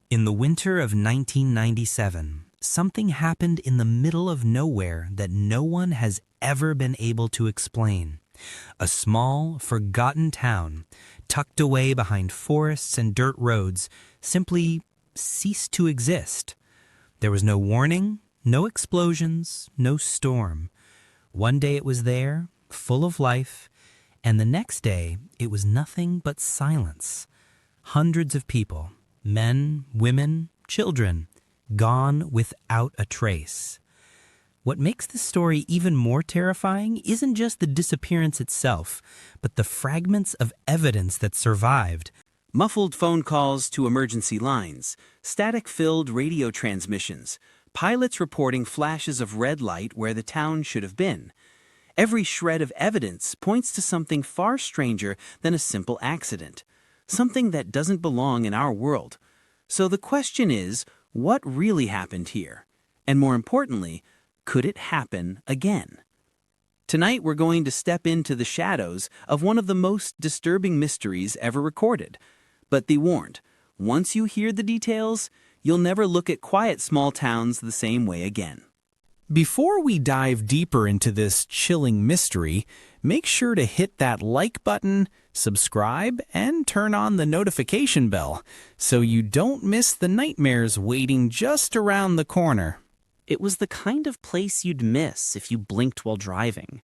In the winter of 1997, something happened in the middle of nowhere that no one has ever been able to explain. A small, forgotten town, tucked away behind forests and dirt roads, simply ceased to exist. There was no warning, no explosions, no storm. One day it was there, full of life, and the next day it was nothing but silence. Hundreds of people, men, women, children, gone without a trace. What makes this story even more terrifying isn't just the disappearance itself, but the fragments of evidence that survived. Muffled phone calls to emergency lines, static-filled radio transmissions, pilots reporting flashes of red light where the town should have been. Every shred of evidence points to something far stranger than a simple accident, something that doesn't belong in our world. So the question is, what really happened here? And more importantly, could it happen again? Tonight we're going to step into the shadows of one of the most disturbing mysteries ever recorded. But be warned, once you hear the details, you'll never look at quiet small towns the same way again. Before we dive deeper into this chilling mystery, make sure to hit that like button, subscribe, and turn on the notification bell so you don't miss the nightmares waiting just around the corner. It was the kind of place you'd miss if you blinked while driving.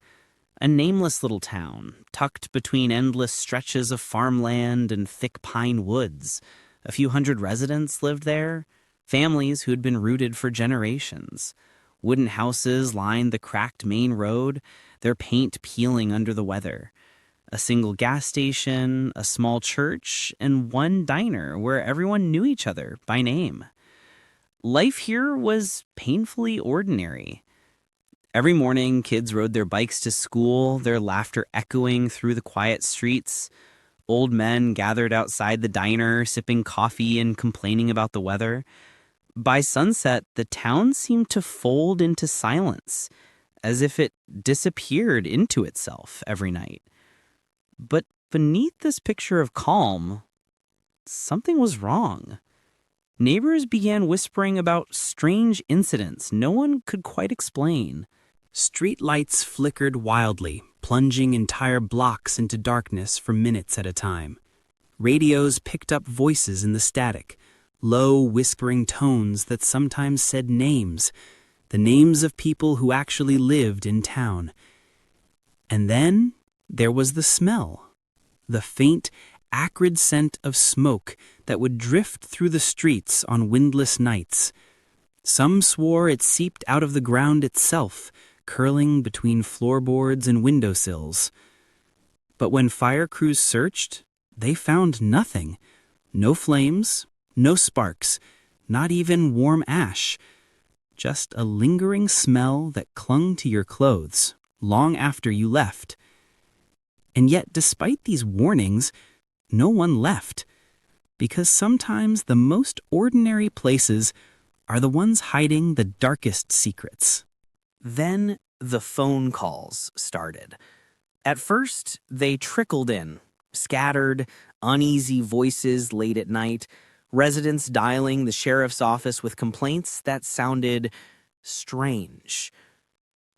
A nameless little town, tucked between endless stretches of farmland and thick pine woods. A few hundred residents lived there, families who'd been rooted for generations. Wooden houses lined the cracked main road, their paint peeling under the weather. A single gas station, a small church, and one diner where everyone knew each other by name. Life here was painfully ordinary. Every morning, kids rode their bikes to school, their laughter echoing through the quiet streets. Old men gathered outside the diner, sipping coffee and complaining about the weather. By sunset, the town seemed to fold into silence, as if it disappeared into itself every night. But beneath this picture of calm, something was wrong. Neighbors began whispering about strange incidents no one could quite explain. Street lights flickered wildly, plunging entire blocks into darkness for minutes at a time. Radios picked up voices in the static, low, whispering tones that sometimes said names, the names of people who actually lived in town. And then there was the smell, the faint, acrid scent of smoke that would drift through the streets on windless nights. Some swore it seeped out of the ground itself, curling between floorboards and windowsills. But when fire crews searched, they found nothing. No flames, no sparks, not even warm ash. Just a lingering smell that clung to your clothes long after you left. And yet, despite these warnings, no one left. Because sometimes the most ordinary places are the ones hiding the darkest secrets. Then the phone calls started. At first, they trickled in, scattered, uneasy voices late at night, residents dialing the sheriff's office with complaints that sounded strange.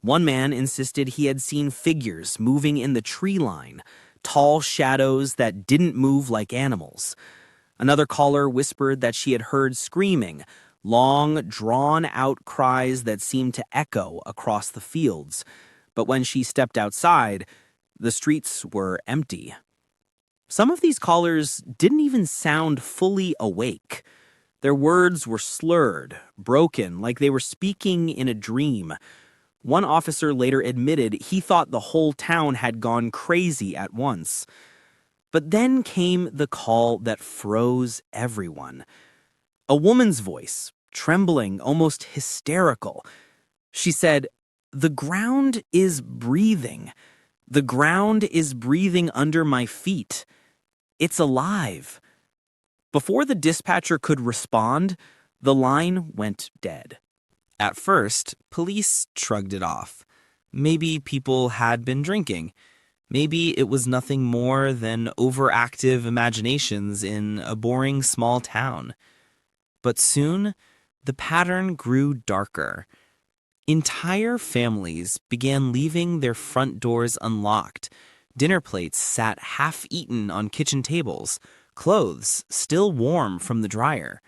One man insisted he had seen figures moving in the tree line, tall shadows that didn't move like animals. Another caller whispered that she had heard screaming, long, drawn-out cries that seemed to echo across the fields. But when she stepped outside, the streets were empty. Some of these callers didn't even sound fully awake. Their words were slurred, broken, like they were speaking in a dream. One officer later admitted he thought the whole town had gone crazy at once. But then came the call that froze everyone. A woman's voice, trembling, almost hysterical. She said, "The ground is breathing. The ground is breathing under my feet. It's alive." Before the dispatcher could respond, the line went dead. At first, police shrugged it off. Maybe people had been drinking. Maybe it was nothing more than overactive imaginations in a boring small town. But soon, the pattern grew darker. Entire families began leaving their front doors unlocked. Dinner plates sat half-eaten on kitchen tables, clothes still warm from the dryer.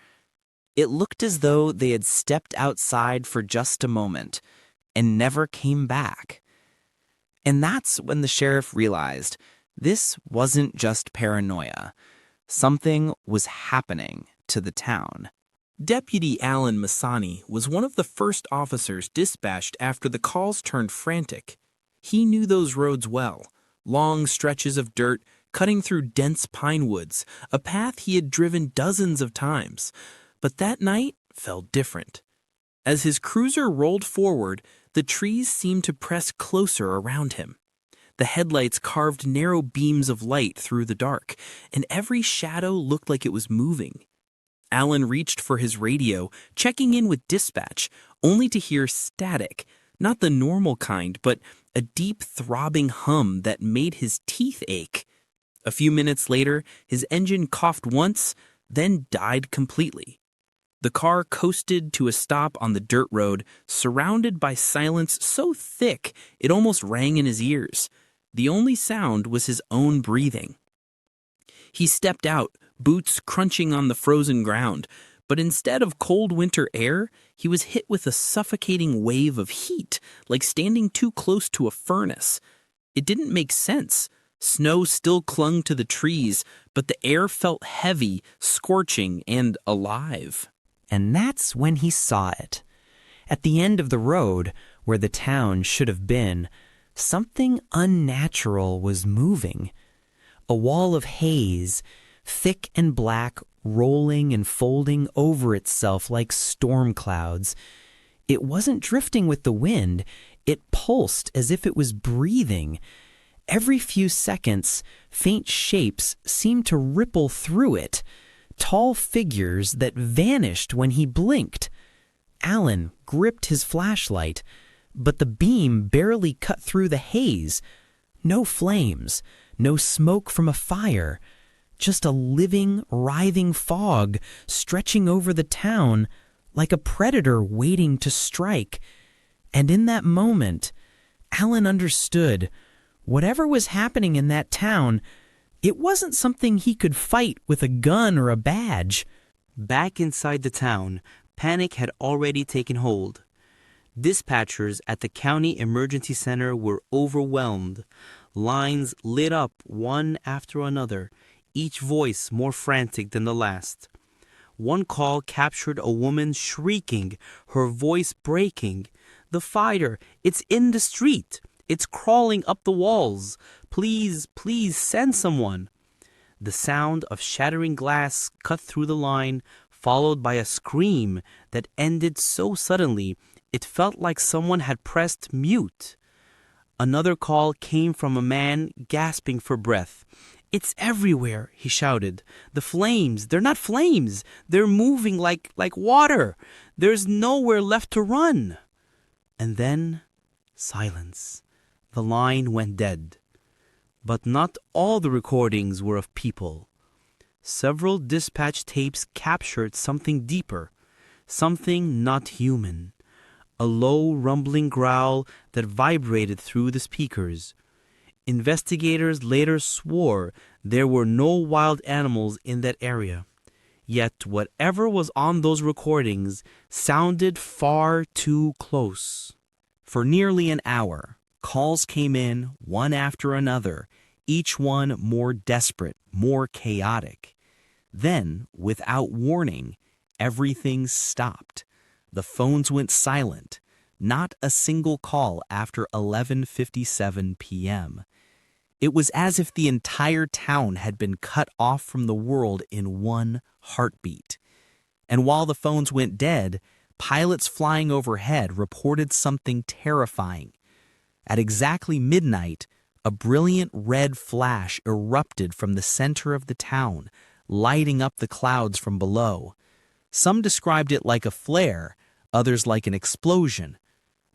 It looked as though they had stepped outside for just a moment and never came back. And that's when the sheriff realized this wasn't just paranoia. Something was happening to the town. Deputy Alan Masani was one of the first officers dispatched after the calls turned frantic. He knew those roads well, long stretches of dirt cutting through dense pine woods, a path he had driven dozens of times. But that night felt different. As his cruiser rolled forward, the trees seemed to press closer around him. The headlights carved narrow beams of light through the dark, and every shadow looked like it was moving. Alan reached for his radio, checking in with dispatch, only to hear static, not the normal kind, but a deep throbbing hum that made his teeth ache. A few minutes later, his engine coughed once, then died completely. The car coasted to a stop on the dirt road, surrounded by silence so thick it almost rang in his ears. The only sound was his own breathing. He stepped out, boots crunching on the frozen ground, but instead of cold winter air, he was hit with a suffocating wave of heat, like standing too close to a furnace. It didn't make sense. Snow still clung to the trees, but the air felt heavy, scorching, and alive. And that's when he saw it. At the end of the road, where the town should have been, something unnatural was moving. A wall of haze, thick and black, rolling and folding over itself like storm clouds. It wasn't drifting with the wind. It pulsed as if it was breathing. Every few seconds, faint shapes seemed to ripple through it, tall figures that vanished when he blinked. Alan gripped his flashlight, but the beam barely cut through the haze. No flames, no smoke from a fire, just a living, writhing fog stretching over the town like a predator waiting to strike. And in that moment, Alan understood whatever was happening in that town, it wasn't something he could fight with a gun or a badge. Back inside the town, panic had already taken hold. Dispatchers at the county emergency center were overwhelmed. Lines lit up one after another, each voice more frantic than the last. One call captured a woman shrieking, her voice breaking. "The fire! It's in the street! It's crawling up the walls! Please, please send someone!" The sound of shattering glass cut through the line, followed by a scream that ended so suddenly it felt like someone had pressed mute. Another call came from a man gasping for breath. "It's everywhere," he shouted. "The flames, they're not flames. They're moving like water. There's nowhere left to run." And then silence. The line went dead. But not all the recordings were of people. Several dispatch tapes captured something deeper, something not human. A low rumbling growl that vibrated through the speakers. Investigators later swore there were no wild animals in that area. Yet whatever was on those recordings sounded far too close. For nearly an hour, calls came in one after another, each one more desperate, more chaotic. Then, without warning, everything stopped. The phones went silent. Not a single call after 11:57 p.m. It was as if the entire town had been cut off from the world in one heartbeat. And while the phones went dead, pilots flying overhead reported something terrifying. At exactly midnight, a brilliant red flash erupted from the center of the town, lighting up the clouds from below. Some described it like a flare, others like an explosion.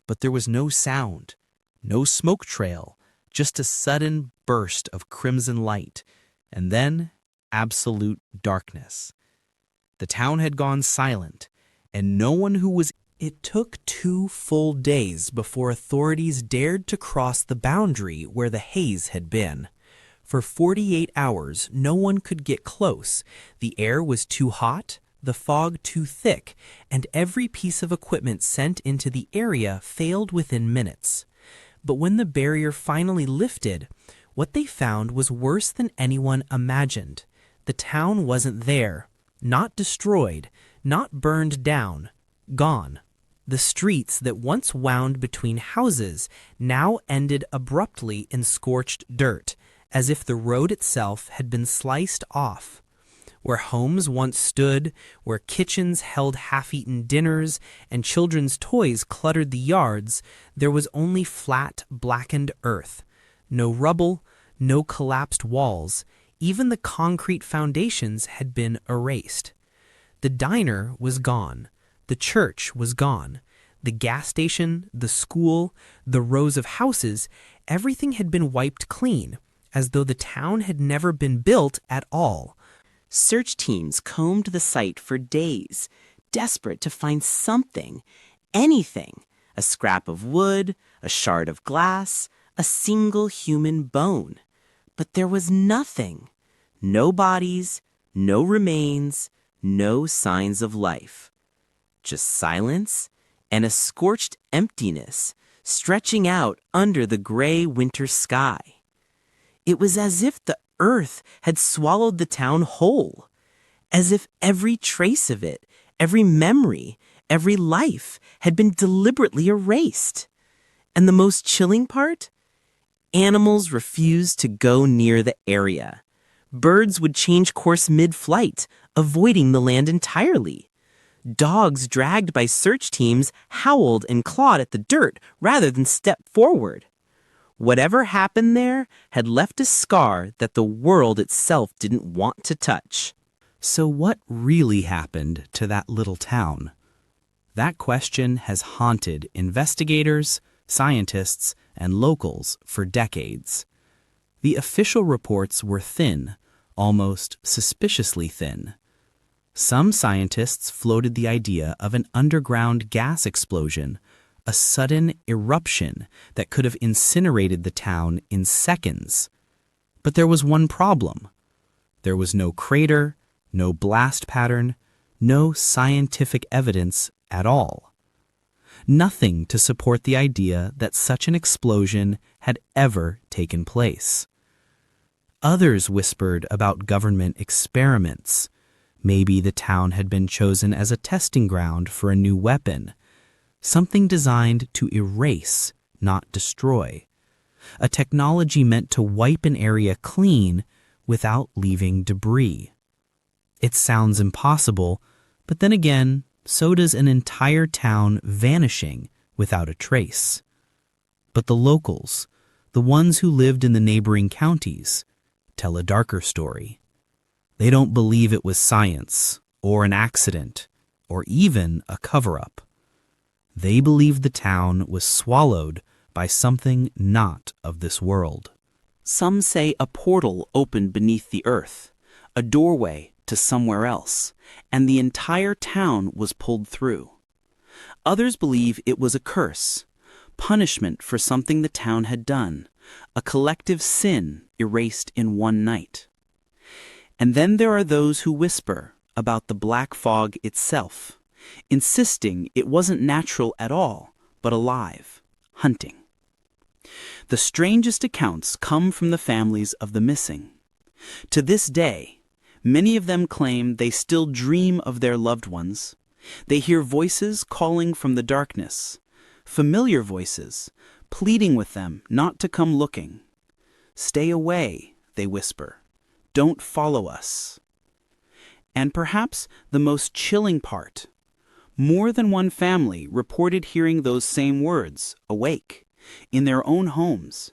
But there was no sound, no smoke trail, just a sudden burst of crimson light, and then absolute darkness. The town had gone silent, and no one who was. It took 2 full days before authorities dared to cross the boundary where the haze had been. For 48 hours, no one could get close. The air was too hot, the fog too thick, and every piece of equipment sent into the area failed within minutes. But when the barrier finally lifted, what they found was worse than anyone imagined. The town wasn't there, not destroyed, not burned down, gone. The streets that once wound between houses now ended abruptly in scorched dirt, as if the road itself had been sliced off. Where homes once stood, where kitchens held half-eaten dinners and children's toys cluttered the yards, there was only flat, blackened earth. No rubble, no collapsed walls. Even the concrete foundations had been erased. The diner was gone. The church was gone. The gas station, the school, the rows of houses, everything had been wiped clean, as though the town had never been built at all. Search teams combed the site for days, desperate to find something, anything, a scrap of wood, a shard of glass, a single human bone. But there was nothing. No bodies, no remains, no signs of life. Just silence and a scorched emptiness stretching out under the gray winter sky. It was as if the earth had swallowed the town whole, as if every trace of it, every memory, every life had been deliberately erased. And the most chilling part? Animals refused to go near the area. Birds would change course mid-flight, avoiding the land entirely. Dogs dragged by search teams howled and clawed at the dirt rather than step forward. Whatever happened there had left a scar that the world itself didn't want to touch. So what really happened to that little town? That question has haunted investigators, scientists, and locals for decades. The official reports were thin, almost suspiciously thin. Some scientists floated the idea of an underground gas explosion, a sudden eruption that could have incinerated the town in seconds. But there was one problem. There was no crater, no blast pattern, no scientific evidence at all. Nothing to support the idea that such an explosion had ever taken place. Others whispered about government experiments. Maybe the town had been chosen as a testing ground for a new weapon, something designed to erase, not destroy. A technology meant to wipe an area clean without leaving debris. It sounds impossible, but then again, so does an entire town vanishing without a trace. But the locals, the ones who lived in the neighboring counties, tell a darker story. They don't believe it was science, or an accident, or even a cover-up. They believe the town was swallowed by something not of this world. Some say a portal opened beneath the earth, a doorway to somewhere else, and the entire town was pulled through. Others believe it was a curse, punishment for something the town had done, a collective sin erased in one night. And then there are those who whisper about the black fog itself, insisting it wasn't natural at all, but alive, hunting. The strangest accounts come from the families of the missing. To this day, many of them claim they still dream of their loved ones. They hear voices calling from the darkness, familiar voices, pleading with them not to come looking. "Stay away," they whisper. "Don't follow us." And perhaps the most chilling part, more than one family reported hearing those same words, awake, in their own homes,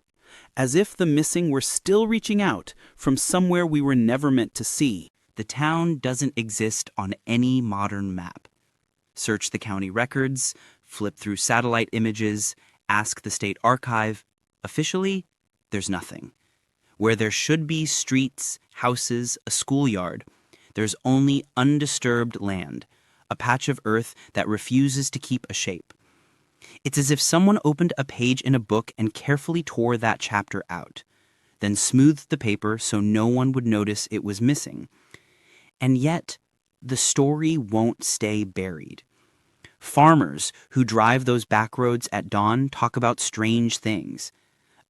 as if the missing were still reaching out from somewhere we were never meant to see. The town doesn't exist on any modern map. Search the county records, flip through satellite images, ask the state archive. Officially, there's nothing. Where there should be streets, houses, a schoolyard, There's only undisturbed land, a patch of earth that refuses to keep a shape. It's as if someone opened a page in a book and carefully tore that chapter out, then smoothed the paper so no one would notice it was missing. And yet, the story won't stay buried. Farmers who drive those back roads at dawn talk about strange things.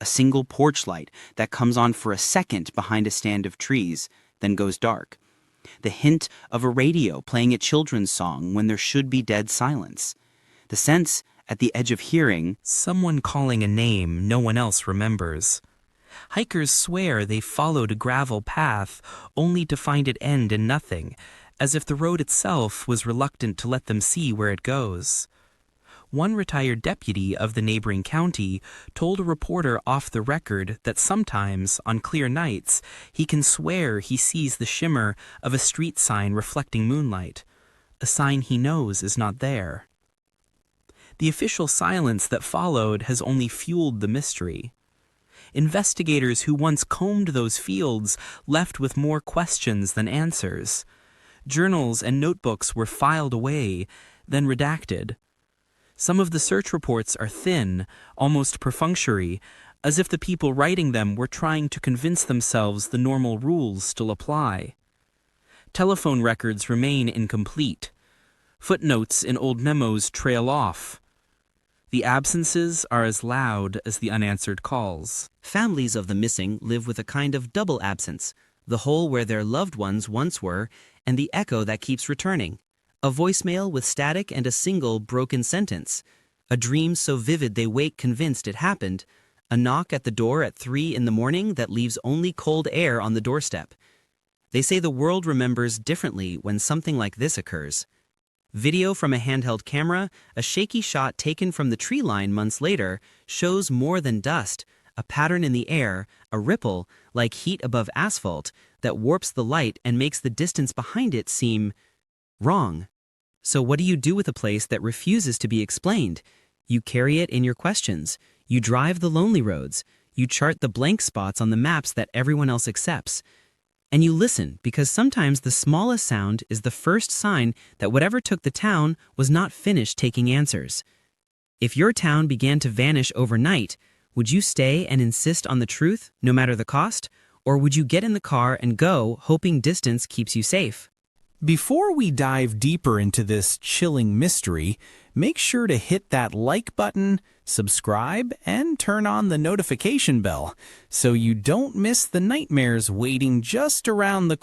A single porch light that comes on for a second behind a stand of trees, then goes dark. The hint of a radio playing a children's song when there should be dead silence. The sense at the edge of hearing, someone calling a name no one else remembers. Hikers swear they followed a gravel path only to find it end in nothing, as if the road itself was reluctant to let them see where it goes. One retired deputy of the neighboring county told a reporter off the record that sometimes, on clear nights, he can swear he sees the shimmer of a street sign reflecting moonlight, a sign he knows is not there. The official silence that followed has only fueled the mystery. Investigators who once combed those fields left with more questions than answers. Journals and notebooks were filed away, then redacted. Some of the search reports are thin, almost perfunctory, as if the people writing them were trying to convince themselves the normal rules still apply. Telephone records remain incomplete. Footnotes in old memos trail off. The absences are as loud as the unanswered calls. Families of the missing live with a kind of double absence, the hole where their loved ones once were, and the echo that keeps returning. A voicemail with static and a single broken sentence. A dream so vivid they wake convinced it happened. A knock at the door at 3 a.m. that leaves only cold air on the doorstep. They say the world remembers differently when something like this occurs. Video from a handheld camera, a shaky shot taken from the tree line months later, shows more than dust, a pattern in the air, a ripple, like heat above asphalt, that warps the light and makes the distance behind it seem wrong. So what do you do with a place that refuses to be explained? You carry it in your questions. You drive the lonely roads. You chart the blank spots on the maps that everyone else accepts. And you listen, because sometimes the smallest sound is the first sign that whatever took the town was not finished taking answers. If your town began to vanish overnight, would you stay and insist on the truth, no matter the cost? Or would you get in the car and go, hoping distance keeps you safe? Before we dive deeper into this chilling mystery, make sure to hit that like button, subscribe, and turn on the notification bell so you don't miss the nightmares waiting just around the corner.